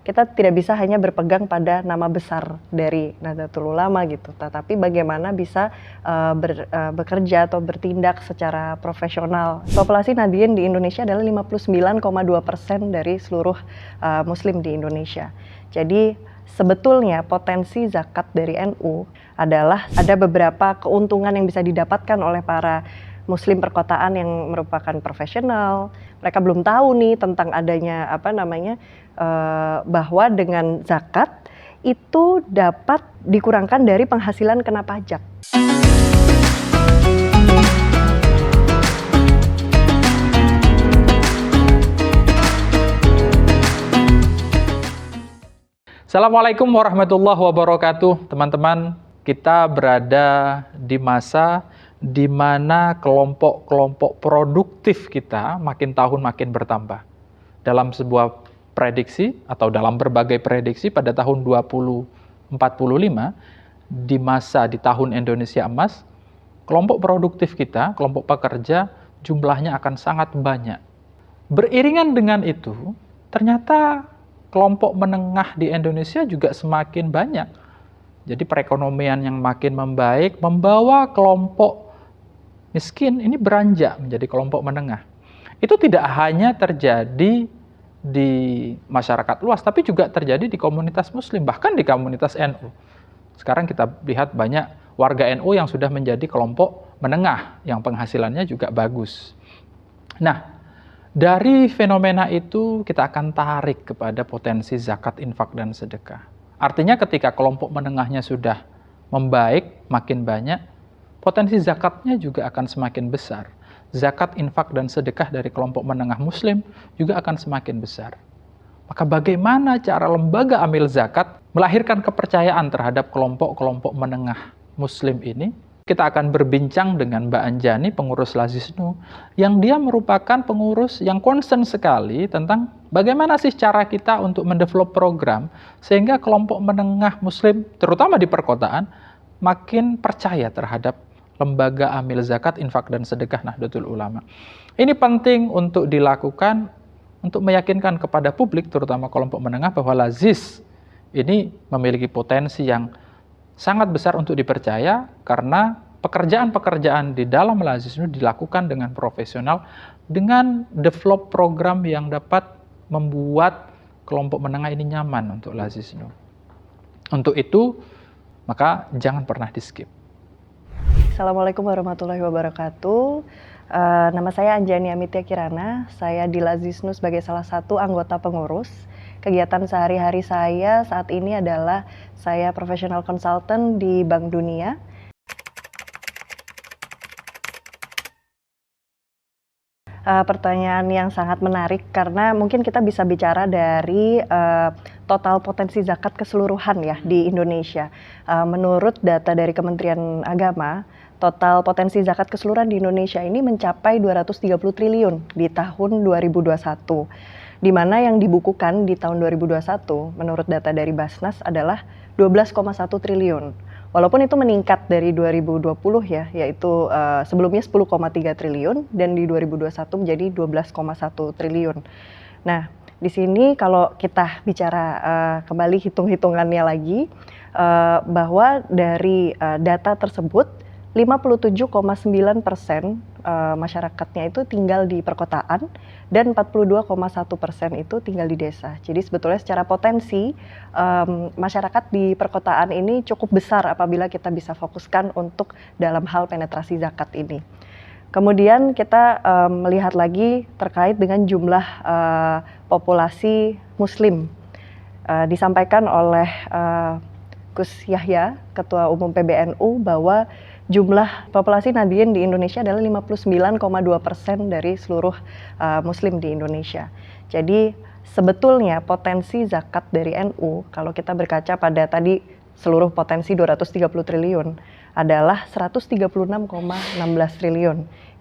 kita tidak bisa hanya berpegang pada nama besar dari Nahdlatul Ulama gitu, tetapi bagaimana bisa bekerja atau bertindak secara profesional. Populasi Nahdliyin di Indonesia adalah 59,2% dari seluruh Muslim di Indonesia. Jadi sebetulnya potensi zakat dari NU adalah ada beberapa keuntungan yang bisa didapatkan oleh para Muslim perkotaan yang merupakan profesional. Mereka belum tahu nih tentang adanya bahwa dengan zakat itu dapat dikurangkan dari penghasilan kena pajak. Assalamualaikum warahmatullahi wabarakatuh, teman-teman. Kita berada di masa di mana kelompok-kelompok produktif kita makin tahun makin bertambah. Dalam sebuah prediksi atau dalam berbagai prediksi pada tahun 2045, di tahun Indonesia Emas, kelompok produktif kita, kelompok pekerja, jumlahnya akan sangat banyak. Beriringan dengan itu, ternyata kelompok menengah di Indonesia juga semakin banyak. Jadi perekonomian yang makin membaik membawa kelompok miskin ini beranjak menjadi kelompok menengah. Itu tidak hanya terjadi di masyarakat luas, tapi juga terjadi di komunitas Muslim, bahkan di komunitas NU. Sekarang kita lihat banyak warga NU yang sudah menjadi kelompok menengah, yang penghasilannya juga bagus. Nah, dari fenomena itu kita akan tarik kepada potensi zakat, infak, dan sedekah. Artinya ketika kelompok menengahnya sudah membaik, makin banyak, potensi zakatnya juga akan semakin besar. Zakat, infak, dan sedekah dari kelompok menengah Muslim juga akan semakin besar. Maka bagaimana cara lembaga amil zakat melahirkan kepercayaan terhadap kelompok-kelompok menengah Muslim ini? Kita akan berbincang dengan Mbak Anjani, pengurus Lazisnu, yang dia merupakan pengurus yang concern sekali tentang bagaimana sih cara kita untuk mendevelop program sehingga kelompok menengah Muslim, terutama di perkotaan, makin percaya terhadap lembaga amil zakat, infak, dan sedekah Nahdlatul Ulama. Ini penting untuk dilakukan untuk meyakinkan kepada publik, terutama kelompok menengah, bahwa Lazis ini memiliki potensi yang sangat besar untuk dipercaya karena pekerjaan-pekerjaan di dalam Lazisnu dilakukan dengan profesional, dengan develop program yang dapat membuat kelompok menengah ini nyaman untuk Lazisnu. Untuk itu, maka jangan pernah di-skip. Assalamualaikum warahmatullahi wabarakatuh. Nama saya Anjani Amitya Kirana. Saya di Lazisnu sebagai salah satu anggota pengurus. Kegiatan sehari-hari saya saat ini adalah saya professional consultant di Bank Dunia. Pertanyaan yang sangat menarik karena mungkin kita bisa bicara dari total potensi zakat keseluruhan ya di Indonesia. Menurut data dari Kementerian Agama, total potensi zakat keseluruhan di Indonesia ini mencapai 230 triliun di tahun 2021. Di mana yang dibukukan di tahun 2021 menurut data dari Basnas adalah 12,1 triliun. Walaupun itu meningkat dari 2020 ya, yaitu sebelumnya 10,3 triliun dan di 2021 menjadi 12,1 triliun. Nah, di sini kalau kita bicara kembali hitung-hitungannya lagi, bahwa dari data tersebut 57,9% masyarakatnya itu tinggal di perkotaan dan 42,1% itu tinggal di desa. Jadi sebetulnya secara potensi masyarakat di perkotaan ini cukup besar apabila kita bisa fokuskan untuk dalam hal penetrasi zakat ini. Kemudian kita melihat lagi terkait dengan jumlah populasi Muslim. Disampaikan oleh Gus Yahya, Ketua Umum PBNU, bahwa jumlah populasi Nahdliyin di Indonesia adalah 59,2% dari seluruh Muslim di Indonesia. Jadi sebetulnya potensi zakat dari NU, kalau kita berkaca pada tadi seluruh potensi 230 triliun, adalah 136,16 triliun.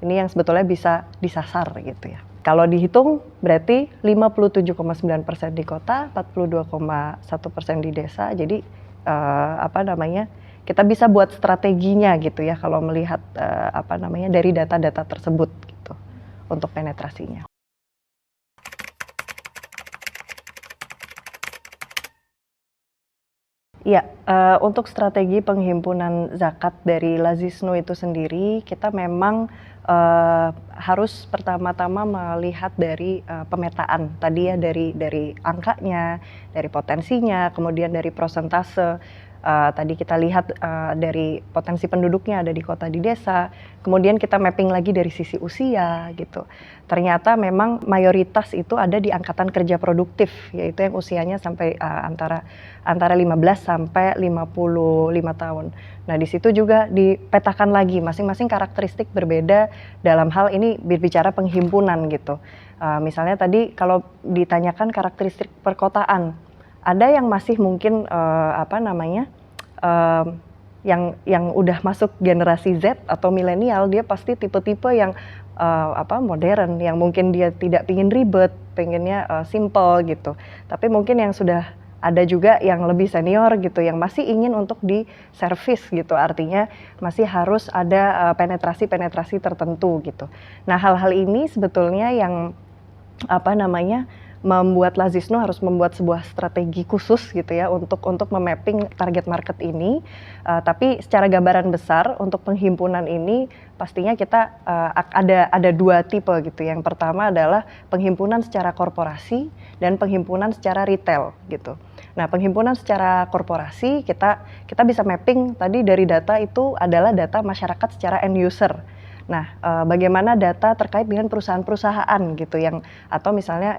Ini yang sebetulnya bisa disasar gitu ya. Kalau dihitung berarti 57,9% di kota, 42,1% di desa. Jadi kita bisa buat strateginya gitu ya kalau melihat dari data-data tersebut gitu untuk penetrasinya. Iya, untuk strategi penghimpunan zakat dari Lazisnu itu sendiri, kita memang, harus pertama-tama melihat dari, pemetaan tadi ya, dari angkanya, dari potensinya, kemudian dari prosentase, tadi kita lihat, dari potensi penduduknya ada di kota, di desa, kemudian kita mapping lagi dari sisi usia gitu. Ternyata memang mayoritas itu ada di angkatan kerja produktif, yaitu yang usianya sampai, antara 15 sampai 55 tahun. Nah, di situ juga dipetakan lagi masing-masing karakteristik berbeda dalam hal ini berbicara penghimpunan gitu. Misalnya tadi kalau ditanyakan karakteristik perkotaan, ada yang masih mungkin, mmm, yang udah masuk generasi Z atau milenial, dia pasti tipe-tipe yang, modern, yang mungkin dia tidak pingin ribet, pengennya, simpel gitu. Tapi mungkin yang sudah ada juga yang lebih senior gitu, yang masih ingin untuk diservis gitu, artinya masih harus ada, penetrasi-penetrasi tertentu gitu. Nah, hal-hal ini sebetulnya yang, membuat Lazisnu harus membuat sebuah strategi khusus gitu ya untuk me-mapping target market ini, tapi secara gambaran besar untuk penghimpunan ini pastinya kita, ada 2 tipe gitu. Yang pertama adalah penghimpunan secara korporasi dan penghimpunan secara retail gitu. Nah, penghimpunan secara korporasi kita bisa mapping tadi dari data itu adalah data masyarakat secara end user. Nah, bagaimana data terkait dengan perusahaan-perusahaan gitu yang atau misalnya,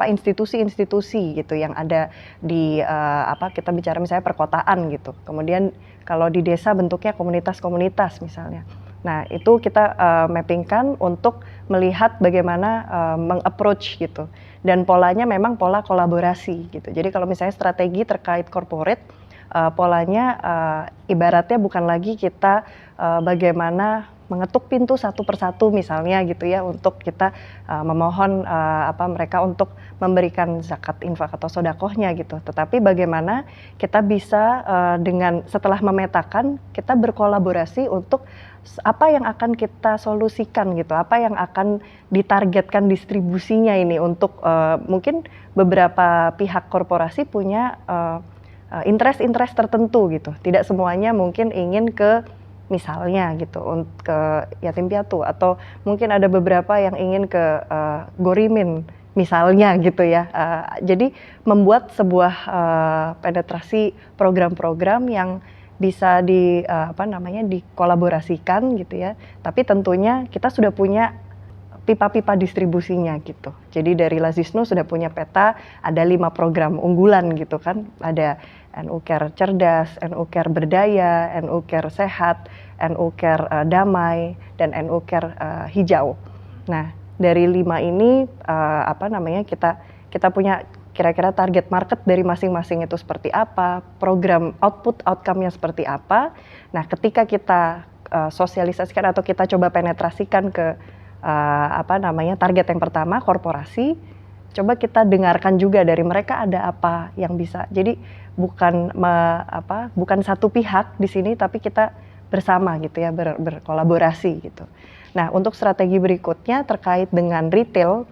institusi-institusi gitu yang ada di, kita bicara misalnya perkotaan gitu. Kemudian kalau di desa bentuknya komunitas-komunitas misalnya. Nah, itu kita, mapping-kan untuk melihat bagaimana, meng-approach gitu. Dan polanya memang pola kolaborasi gitu. Jadi kalau misalnya strategi terkait corporate, polanya, ibaratnya bukan lagi kita, bagaimana mengetuk pintu satu persatu misalnya gitu ya untuk kita, memohon, mereka untuk memberikan zakat, infak, atau sedekahnya gitu. Tetapi bagaimana kita bisa, dengan setelah memetakan, kita berkolaborasi untuk apa yang akan kita solusikan gitu, apa yang akan ditargetkan distribusinya ini untuk, mungkin beberapa pihak korporasi punya, interest-interest tertentu gitu. Tidak semuanya mungkin ingin ke misalnya gitu, ke yatim piatu atau mungkin ada beberapa yang ingin ke, Gorimin misalnya gitu ya. Jadi membuat sebuah, penetrasi program-program yang bisa dikolaborasikan gitu ya, tapi tentunya kita sudah punya pipa-pipa distribusinya gitu. Jadi dari Lazisnu sudah punya peta, ada 5 program unggulan gitu kan, ada NU Care Cerdas, NU Care Berdaya, NU Care Sehat, NU Care, Damai, dan NU Care, Hijau. Nah, dari 5 ini, kita punya kira-kira target market dari masing-masing itu seperti apa, program outcome-nya seperti apa. Nah, ketika kita, sosialisasikan atau kita coba penetrasikan ke target yang pertama korporasi, coba kita dengarkan juga dari mereka ada apa yang bisa. Jadi bukan satu pihak di sini tapi kita bersama gitu ya, berkolaborasi gitu. Nah, untuk strategi berikutnya terkait dengan retail,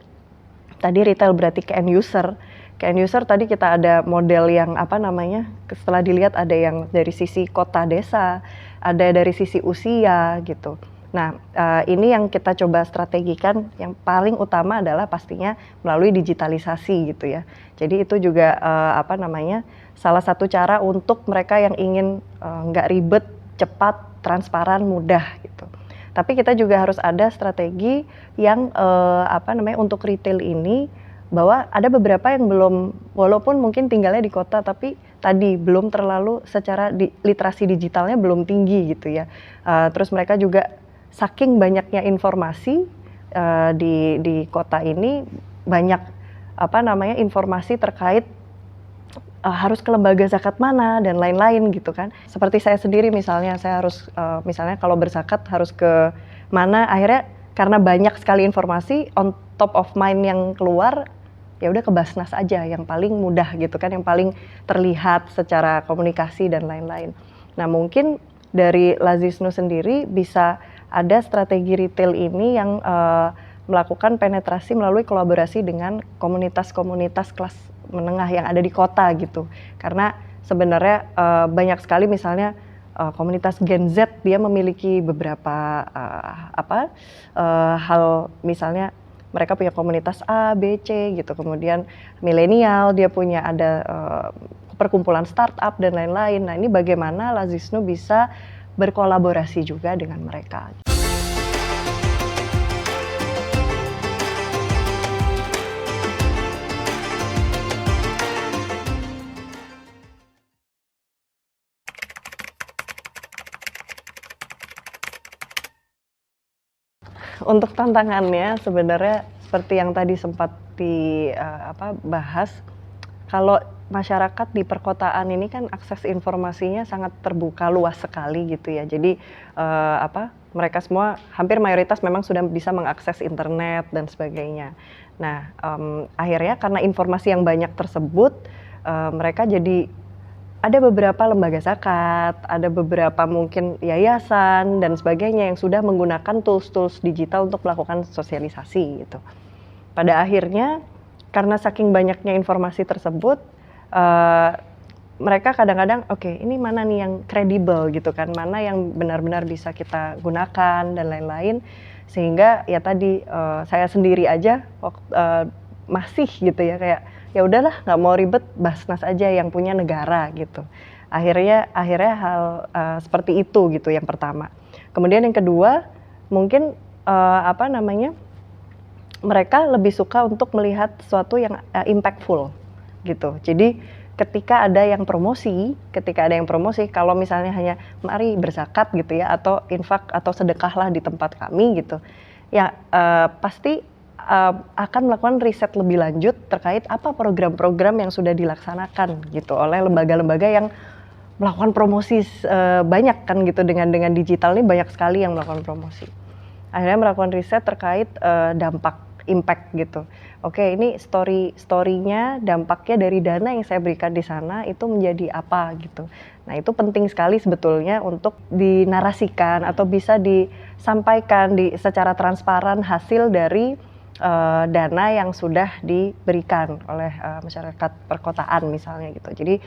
tadi retail berarti ke end user. Ke end user tadi kita ada model yang setelah dilihat ada yang dari sisi kota desa, ada dari sisi usia gitu. Nah, ini yang kita coba strategikan, yang paling utama adalah pastinya melalui digitalisasi gitu ya. Jadi itu juga, salah satu cara untuk mereka yang ingin, nggak ribet, cepat, transparan, mudah gitu. Tapi kita juga harus ada strategi yang, untuk retail ini, bahwa ada beberapa yang belum, walaupun mungkin tinggalnya di kota, tapi tadi belum terlalu secara literasi digitalnya belum tinggi gitu ya. Terus mereka juga saking banyaknya informasi, di kota ini banyak informasi terkait, harus ke lembaga zakat mana dan lain-lain gitu kan. Seperti saya sendiri misalnya, saya harus, misalnya kalau berzakat harus ke mana, akhirnya karena banyak sekali informasi on top of mind yang keluar, ya udah ke Basnas aja yang paling mudah gitu kan, yang paling terlihat secara komunikasi dan lain-lain. Nah, mungkin dari Lazisnu sendiri bisa ada strategi retail ini yang, melakukan penetrasi melalui kolaborasi dengan komunitas-komunitas kelas menengah yang ada di kota gitu. Karena sebenarnya banyak sekali misalnya komunitas Gen Z dia memiliki beberapa hal, misalnya mereka punya komunitas A, B, C gitu. Kemudian milenial dia punya ada perkumpulan startup dan lain-lain. Nah, ini bagaimana Lazisnu bisa berkolaborasi juga dengan mereka. Untuk tantangannya sebenarnya seperti yang tadi sempat bahas, kalau masyarakat di perkotaan ini kan akses informasinya sangat terbuka luas sekali gitu ya. Jadi mereka semua hampir mayoritas memang sudah bisa mengakses internet dan sebagainya. Nah, akhirnya karena informasi yang banyak tersebut, mereka jadi ada beberapa lembaga zakat, ada beberapa mungkin yayasan dan sebagainya yang sudah menggunakan tools-tools digital untuk melakukan sosialisasi gitu. Pada akhirnya karena saking banyaknya informasi tersebut, mereka kadang-kadang oke, ini mana nih yang kredibel gitu kan, mana yang benar-benar bisa kita gunakan dan lain-lain, sehingga ya tadi saya sendiri aja masih gitu ya kayak ya udahlah nggak mau ribet, Basnas aja yang punya negara gitu. Akhirnya hal seperti itu gitu yang pertama. Kemudian yang kedua mungkin mereka lebih suka untuk melihat sesuatu yang impactful gitu. Jadi ketika ada yang promosi, kalau misalnya hanya mari berzakat gitu ya, atau infak atau sedekahlah di tempat kami gitu, ya pasti akan melakukan riset lebih lanjut terkait apa program-program yang sudah dilaksanakan gitu oleh lembaga-lembaga yang melakukan promosi banyak kan gitu, dengan digital ini banyak sekali yang melakukan promosi. Akhirnya melakukan riset terkait dampak, impact gitu. Oke, ini story-nya, dampaknya dari dana yang saya berikan di sana itu menjadi apa gitu. Nah, itu penting sekali sebetulnya untuk dinarasikan atau bisa disampaikan secara transparan hasil dari dana yang sudah diberikan oleh masyarakat perkotaan misalnya gitu. Jadi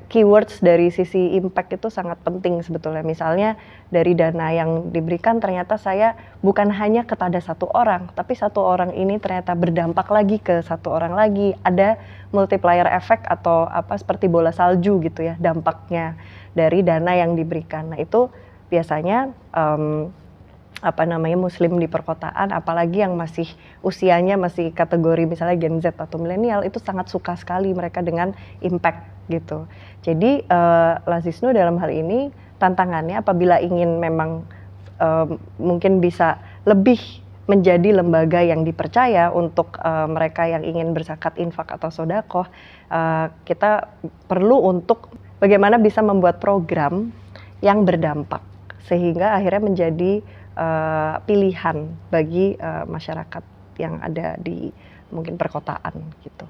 keywords dari sisi impact itu sangat penting sebetulnya. Misalnya dari dana yang diberikan ternyata saya bukan hanya kepada satu orang, tapi satu orang ini ternyata berdampak lagi ke satu orang lagi. Ada multiplier effect atau seperti bola salju gitu ya, dampaknya dari dana yang diberikan. Nah, itu biasanya muslim di perkotaan, apalagi yang masih usianya masih kategori misalnya Gen Z atau milenial, itu sangat suka sekali mereka dengan impact gitu. Jadi Lazisnu dalam hal ini tantangannya apabila ingin memang mungkin bisa lebih menjadi lembaga yang dipercaya untuk mereka yang ingin berzakat, infak atau sedekah, kita perlu untuk bagaimana bisa membuat program yang berdampak sehingga akhirnya menjadi pilihan bagi masyarakat yang ada di mungkin perkotaan gitu.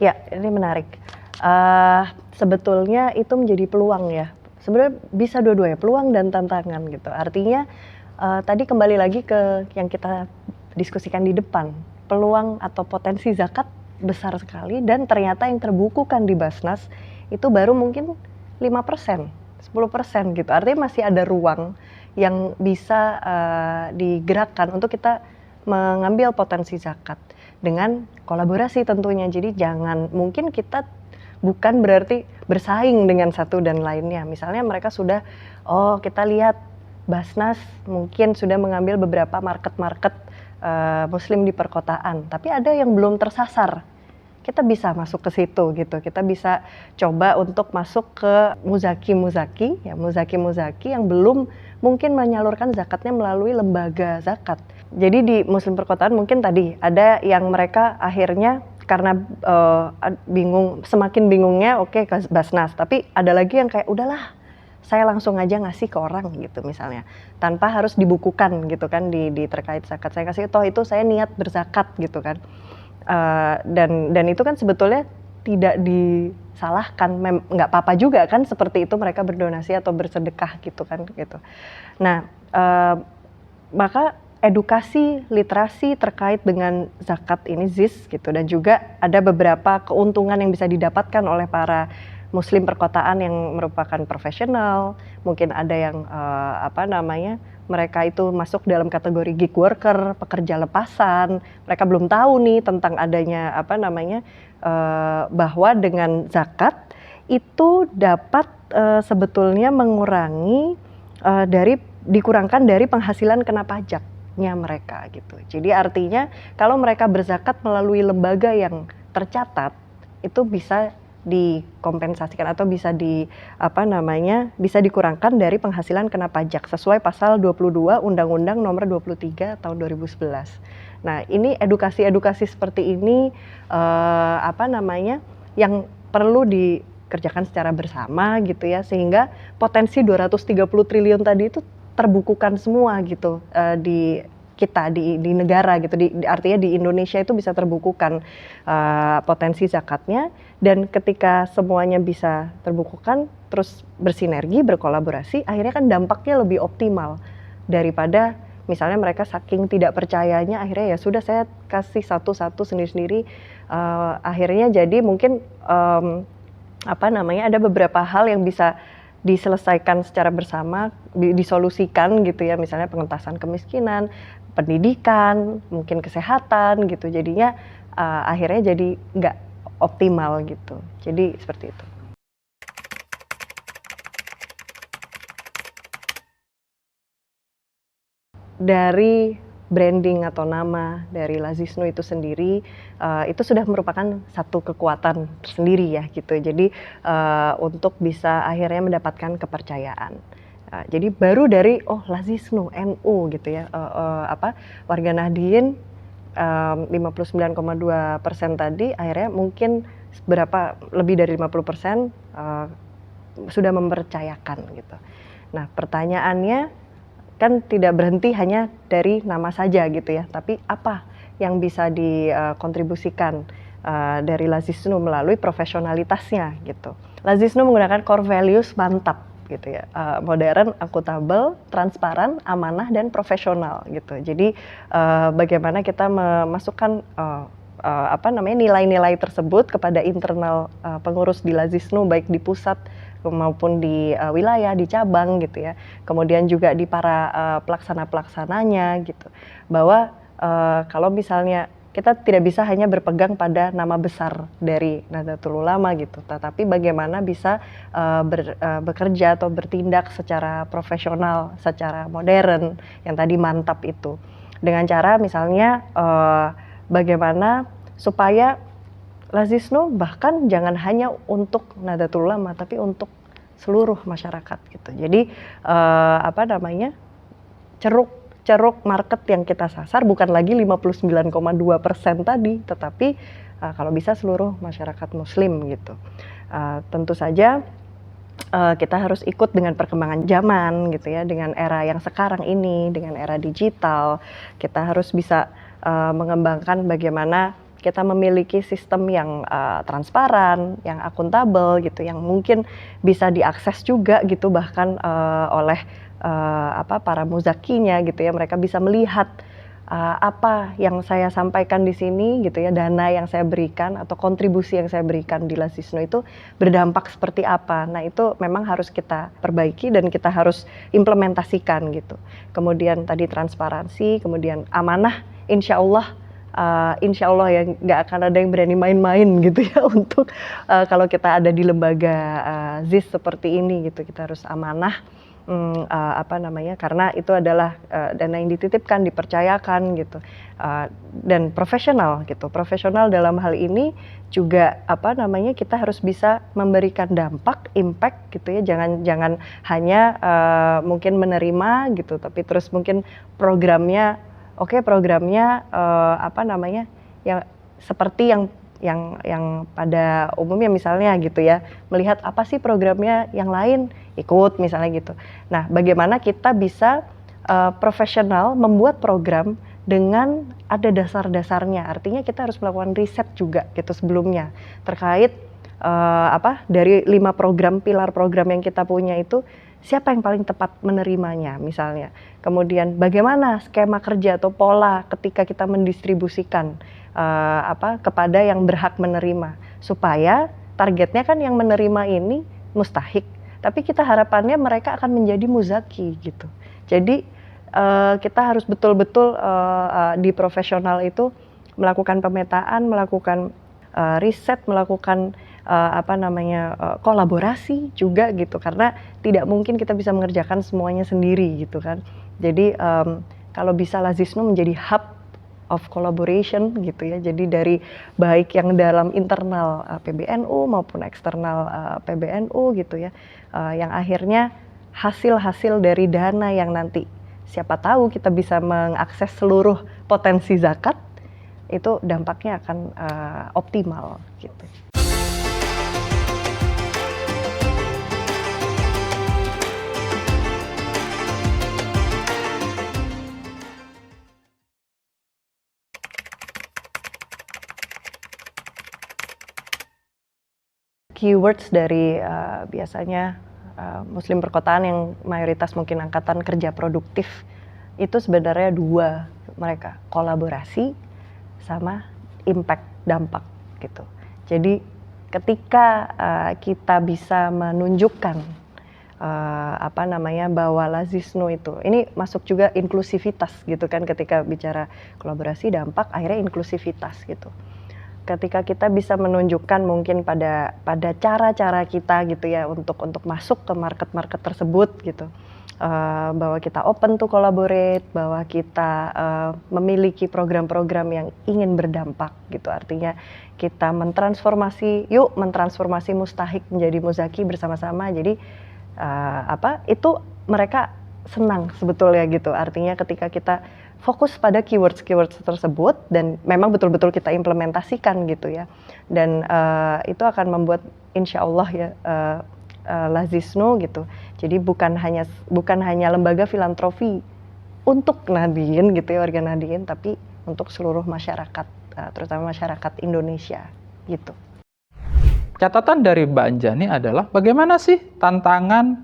Ya, ini menarik. Sebetulnya itu menjadi peluang ya. Sebenarnya bisa dua-duanya, peluang dan tantangan gitu. Artinya tadi kembali lagi ke yang kita diskusikan di depan, peluang atau potensi zakat besar sekali dan ternyata yang terbukukan di Basnas itu baru mungkin 5%, 10% gitu. Artinya masih ada ruang yang bisa digerakkan untuk kita mengambil potensi zakat dengan kolaborasi tentunya. Jadi mungkin kita bukan berarti bersaing dengan satu dan lainnya. Misalnya mereka sudah, kita lihat Basnas mungkin sudah mengambil beberapa market muslim di perkotaan, tapi ada yang belum tersasar. Kita bisa masuk ke situ gitu. Kita bisa coba untuk masuk ke muzaki yang belum mungkin menyalurkan zakatnya melalui lembaga zakat. Jadi di muslim perkotaan mungkin tadi ada yang mereka akhirnya karena semakin bingungnya ke Basnas, tapi ada lagi yang kayak udahlah saya langsung aja ngasih ke orang gitu misalnya, tanpa harus dibukukan gitu kan di terkait zakat. Saya kasih itu saya niat berzakat gitu kan. Dan itu kan sebetulnya tidak disalahkan, nggak apa-apa juga kan seperti itu mereka berdonasi atau bersedekah gitu kan gitu. Nah, maka edukasi literasi terkait dengan zakat ini ZIS gitu, dan juga ada beberapa keuntungan yang bisa didapatkan oleh para muslim perkotaan yang merupakan profesional, mungkin ada yang mereka itu masuk dalam kategori gig worker, pekerja lepasan, mereka belum tahu nih tentang adanya bahwa dengan zakat itu dapat sebetulnya mengurangi dikurangkan dari penghasilan kena pajaknya mereka gitu. Jadi artinya kalau mereka berzakat melalui lembaga yang tercatat itu bisa dikompensasikan atau bisa bisa dikurangkan dari penghasilan kena pajak sesuai pasal 22 Undang-Undang Nomor 23 tahun 2011. Nah, ini edukasi seperti ini yang perlu dikerjakan secara bersama gitu ya, sehingga potensi 230 triliun tadi itu terbukukan semua gitu di kita di negara gitu, artinya di Indonesia itu bisa terbukukan potensi zakatnya, dan ketika semuanya bisa terbukukan terus bersinergi, berkolaborasi, akhirnya kan dampaknya lebih optimal daripada misalnya mereka saking tidak percayanya akhirnya ya sudah saya kasih satu-satu sendiri-sendiri, akhirnya jadi mungkin ada beberapa hal yang bisa diselesaikan secara bersama, disolusikan gitu ya, misalnya pengentasan kemiskinan, pendidikan, mungkin kesehatan gitu, jadinya akhirnya jadi nggak optimal gitu, jadi seperti itu. Dari branding atau nama dari Lazisnu itu sendiri itu sudah merupakan satu kekuatan tersendiri ya gitu. Jadi untuk bisa akhirnya mendapatkan kepercayaan. Jadi baru dari Lazisnu NU gitu ya, warga Nahdien 59,2% tadi akhirnya mungkin lebih dari 50% sudah mempercayakan gitu. Nah, pertanyaannya kan tidak berhenti hanya dari nama saja gitu ya, tapi apa yang bisa dikontribusikan dari Lazisnu melalui profesionalitasnya gitu. Lazisnu menggunakan core values mantap gitu ya, modern, akuntabel, transparan, amanah, dan profesional gitu. Jadi bagaimana kita memasukkan nilai-nilai tersebut kepada internal pengurus di Lazisnu, baik di pusat maupun di wilayah, di cabang gitu ya. Kemudian juga di para pelaksana-pelaksananya gitu. Bahwa kalau misalnya kita tidak bisa hanya berpegang pada nama besar dari Nahdlatul Ulama gitu, tetapi bagaimana bisa bekerja atau bertindak secara profesional, secara modern, yang tadi mantap itu. Dengan cara misalnya bagaimana supaya Lazisnu bahkan jangan hanya untuk Nahdlatul Ulama, tapi untuk seluruh masyarakat gitu. Jadi ceruk market yang kita sasar bukan lagi 59,2% tadi, tetapi kalau bisa seluruh masyarakat Muslim gitu. Tentu saja kita harus ikut dengan perkembangan zaman gitu ya, dengan era yang sekarang ini, dengan era digital. Kita harus bisa mengembangkan bagaimana kita memiliki sistem yang transparan, yang akuntabel gitu, yang mungkin bisa diakses juga gitu, bahkan oleh para muzakinya gitu ya, mereka bisa melihat apa yang saya sampaikan di sini gitu ya, dana yang saya berikan atau kontribusi yang saya berikan di Lazisnu itu berdampak seperti apa. Nah, itu memang harus kita perbaiki dan kita harus implementasikan gitu. Kemudian tadi transparansi, kemudian amanah, insya Allah ya nggak akan ada yang berani main-main gitu ya untuk kalau kita ada di lembaga ZIS seperti ini gitu, kita harus amanah, karena itu adalah dana yang dititipkan, dipercayakan gitu, dan profesional gitu. Profesional dalam hal ini juga kita harus bisa memberikan dampak, impact gitu ya, jangan hanya mungkin menerima gitu, tapi terus mungkin programnya yang seperti yang pada umumnya misalnya gitu ya, melihat apa sih programnya yang lain, ikut misalnya gitu. Nah, bagaimana kita bisa profesional membuat program dengan ada dasar-dasarnya, artinya kita harus melakukan riset juga gitu sebelumnya terkait dari 5 pilar program yang kita punya itu, siapa yang paling tepat menerimanya misalnya. Kemudian bagaimana skema kerja atau pola ketika kita mendistribusikan kepada yang berhak menerima, supaya targetnya kan yang menerima ini mustahik, tapi kita harapannya mereka akan menjadi muzaki gitu. Jadi kita harus betul-betul di profesional itu melakukan pemetaan, melakukan riset, melakukan kolaborasi juga gitu, karena tidak mungkin kita bisa mengerjakan semuanya sendiri gitu kan. Jadi kalau bisa Lazisnu menjadi hub of collaboration gitu ya. Jadi dari baik yang dalam internal PBNU maupun eksternal PBNU gitu ya, yang akhirnya hasil-hasil dari dana yang nanti siapa tahu kita bisa mengakses seluruh potensi zakat, itu dampaknya akan optimal gitu. Keywords dari biasanya Muslim perkotaan yang mayoritas mungkin angkatan kerja produktif itu sebenarnya dua mereka, kolaborasi sama impact, dampak gitu. Jadi ketika kita bisa menunjukkan bahwa Lazisnu itu, ini masuk juga inklusivitas gitu kan, ketika bicara kolaborasi, dampak, akhirnya inklusivitas gitu. Ketika kita bisa menunjukkan mungkin pada cara-cara kita gitu ya untuk masuk ke market tersebut gitu, bahwa kita open to collaborate, bahwa kita memiliki program-program yang ingin berdampak gitu, artinya kita mentransformasi mustahik menjadi muzaki bersama-sama. Jadi itu mereka senang sebetulnya gitu, artinya ketika kita fokus pada keywords tersebut dan memang betul-betul kita implementasikan gitu ya, dan itu akan membuat insya Allah ya Lazisnu gitu, jadi bukan hanya lembaga filantropi untuk Nahdien gitu ya, warga Nahdien, tapi untuk seluruh masyarakat, terutama masyarakat Indonesia gitu. Catatan dari Mbak Anjani adalah bagaimana sih tantangan,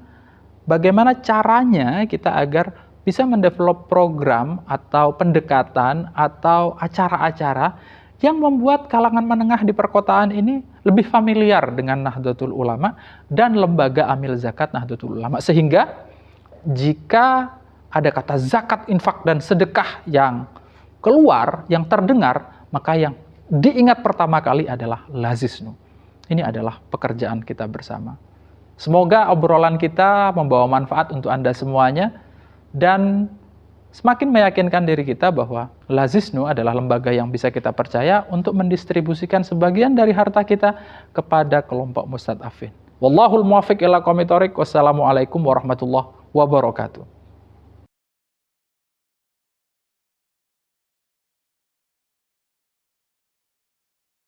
bagaimana caranya kita agar bisa mendevelop program atau pendekatan atau acara-acara yang membuat kalangan menengah di perkotaan ini lebih familiar dengan Nahdlatul Ulama dan lembaga amil zakat Nahdlatul Ulama, sehingga jika ada kata zakat, infak, dan sedekah yang keluar, yang terdengar, maka yang diingat pertama kali adalah Lazisnu. Ini adalah pekerjaan kita bersama. Semoga obrolan kita membawa manfaat untuk Anda semuanya dan semakin meyakinkan diri kita bahwa Lazisnu adalah lembaga yang bisa kita percaya untuk mendistribusikan sebagian dari harta kita kepada kelompok mustadafin. Wallahul muwaffiq ila aqwamit thoriq. Wassalamualaikum warahmatullahi wabarakatuh.